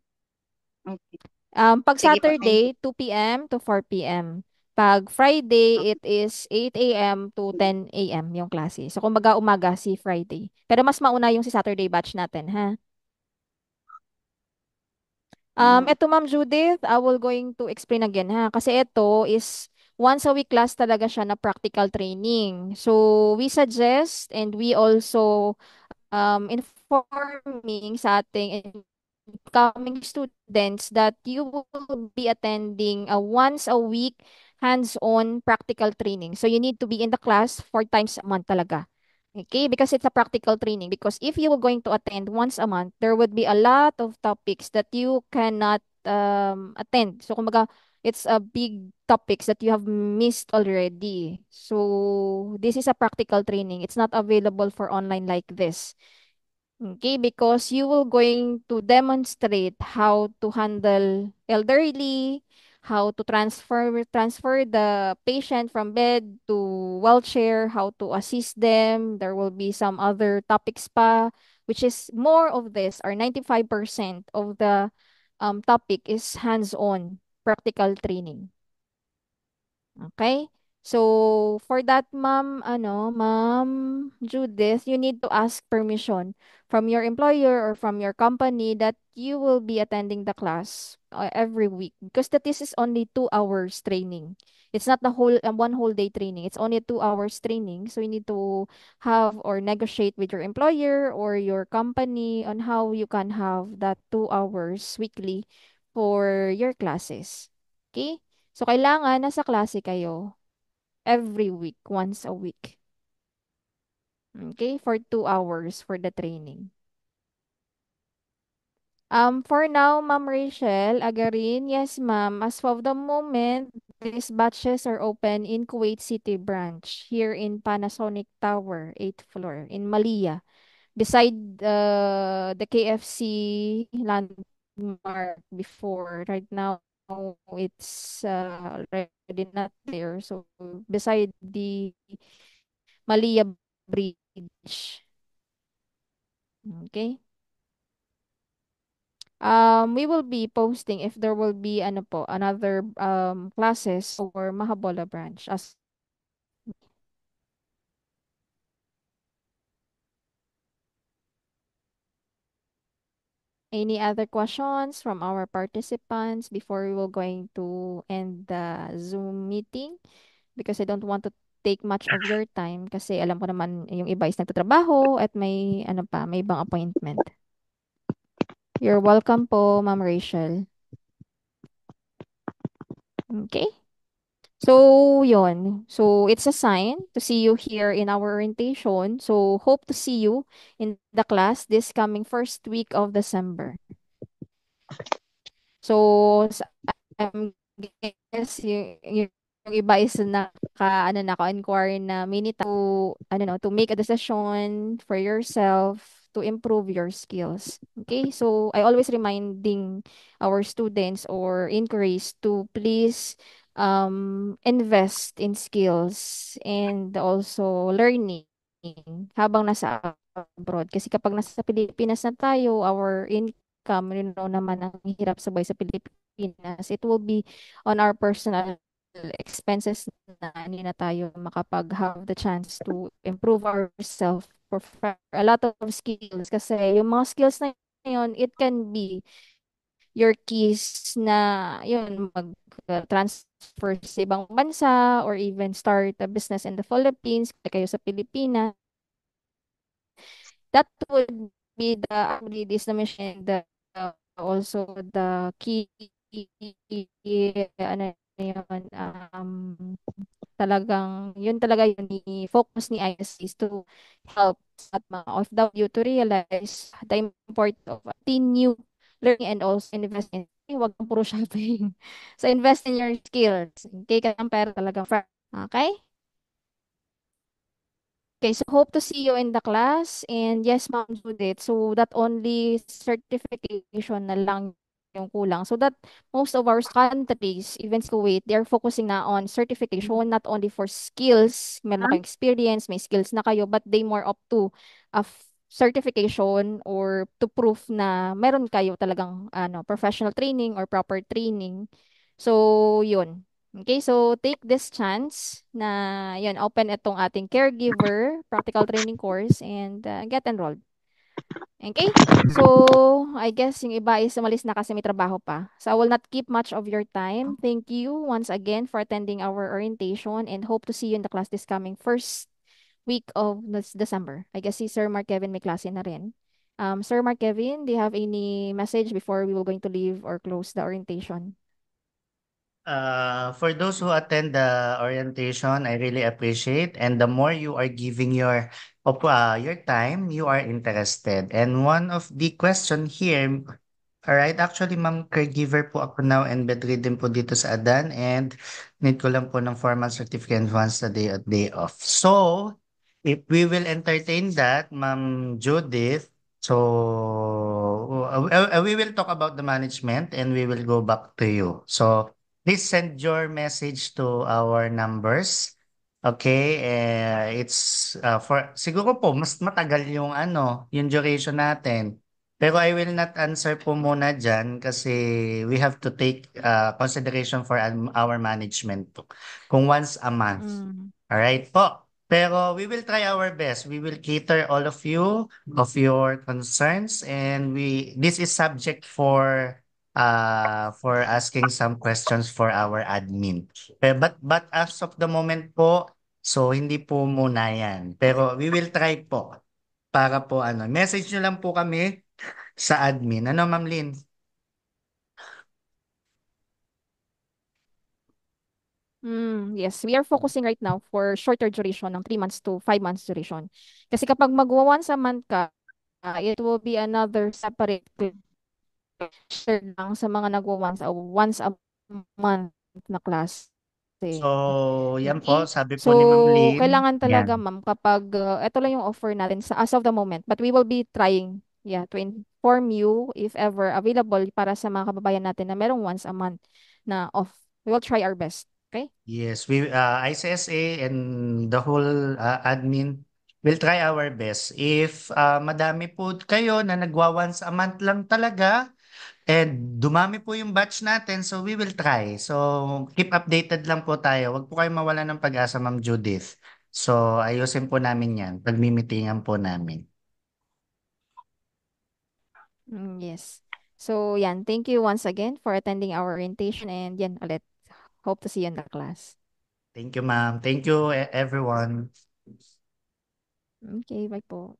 Okay. Pag Sige po, thank Saturday, 2 p.m. to 4 p.m. Pag Friday, it is 8 a.m. to 10 a.m. yung klase. So, kumbaga umaga si Friday. Pero mas mauna yung si Saturday batch natin, ha? you. Ito Ma'am Judith, I will going to explain again ha. Kasi ito is once a week class talaga siya na practical training. So we suggest and we also informing sa ating incoming students that you will be attending a once a week hands-on practical training. So you need to be in the class 4 times a month talaga. Okay, because it's a practical training. Because if you were going to attend once a month, there would be a lot of topics that you cannot attend. So kumbaga, it's a big topics that you have missed already. So this is a practical training. It's not available for online like this. Okay, because you will going to demonstrate how to handle elderly, how to transfer the patient from bed to wheelchair, how to assist them. There will be some other topics pa, which is more of this, or 95% of the topic is hands-on practical training. Okay? So, for that, Ma'am Judith, you need to ask permission from your employer or from your company that you will be attending the class every week because that this is only 2 hours training. It's not the whole one whole day training. It's only 2 hours training. So you need to have or negotiate with your employer or your company on how you can have that 2 hours weekly for your classes. Okay? So, kailangan nasa klase kayo every week, once a week. Okay? For 2 hours for the training. For now, Ma'am Rachel Agarin, yes, ma'am. As of the moment, these batches are open in Kuwait City branch here in Panasonic Tower, 8th floor, in Malia, beside the KFC landmark before. Right now, it's already not there. So, beside the Malia Bridge. Okay? We will be posting if there will be ano po, another classes or Mahabola branch as any other questions from our participants before we will going to end the Zoom meeting because I don't want to take much of your time kasi alam ko naman yung iba is nagtatrabaho at may ano pa, may ibang appointment. You're welcome po, Ma'am Rachel. Okay? So, yon. So, it's a sign to see you here in our orientation. So, hope to see you in the class this coming first week of December. So, I'm guess yung iba is inquire na minute to, to make a decision for yourself to improve your skills. Okay? So, I always reminding our students or inquiries to please invest in skills and also learning habang nasa abroad. Kasi kapag nasa Pilipinas na tayo, our income, naman ang hirap sabay sa Pilipinas, it will be on our personal expenses na hindi na tayo makapag-have the chance to improve ourselves for a lot of skills. Kasi yung mga skills na yun, it can be your keys na yun mag-transfer sa ibang bansa or even start a business in the Philippines, kayo sa Pilipinas. That would be the actually this na mention the also the key ano yun talagang yun talaga yung focus ni ISC is to help at mga OFW to realize the importance of continue learning and also invest in huwag kang puro shopping. So invest in your skills. Okay ka ng pera talagang okay? Okay, so hope to see you in the class. And yes, Ma'am Judith, so that only certification na lang yung kulang. So that most of our countries, even Kuwait, they're focusing na on certification, not only for skills, meron na kayong experience, may skills na kayo, but they more up to a certification or to prove na meron kayo talagang professional training or proper training. So, yun. Okay, so take this chance na yun, open itong ating caregiver practical training course and get enrolled. Okay? So, I guess yung iba is umalis na kasi may trabaho pa. So, I will not keep much of your time. Thank you once again for attending our orientation and hope to see you in the class this coming first week of this December. I guess si Sir Mark Kevin may klase na rin. Sir Mark Kevin, do you have any message before we will going to leave or close the orientation? For those who attend the orientation, I really appreciate. And the more you are giving your time, you are interested. And one of the question here Alright, actually ma'am, caregiver po ako now and bedridden po dito sa Adan and need ko lang po ng formal certificate once a day at day off. So, if we will entertain that, Ma'am Judith, so we will talk about the management and we will go back to you. So, please send your message to our numbers. Okay, it's for siguro po mas matagal yung yung duration natin. Pero I will not answer po muna dyan kasi we have to take consideration for our management po. Kung once a month. Mm. Alright po. Pero we will try our best. We will cater all of you of your concerns and this is subject for asking some questions for our admin. But as of the moment po, so hindi po muna yan. Pero we will try po para po message nyo lang po kami sa admin. Ano, Ma'am Lynn? Yes, we are focusing right now for shorter duration ng 3 months to 5 months duration. Kasi kapag magwa once a month ka, it will be another separate lecture lang sa mga once a month na class. So, yan po, Okay? sabi po So, ni Ma'am Lynn. kailangan talaga, Yan. ma'am, kapag ito lang yung offer natin sa as of the moment. But we will be trying, to inform you if ever available para sa mga kababayan natin na merong once a month na off. We will try our best. Okay? Yes, ICSA and the whole admin will try our best. If madami po kayo na nagwa-once a month lang talaga, and dumami po yung batch natin, so we will try. So, keep updated lang po tayo. Huwag po kayong mawala ng pag-asa, Ma'am Judith. So, ayusin po namin yan. Pagmimitingan po namin. Yes. So, yan. Thank you once again for attending our orientation and yan ulit. Hope to see you in the class. Thank you, ma'am. Thank you, everyone. Okay, bye po.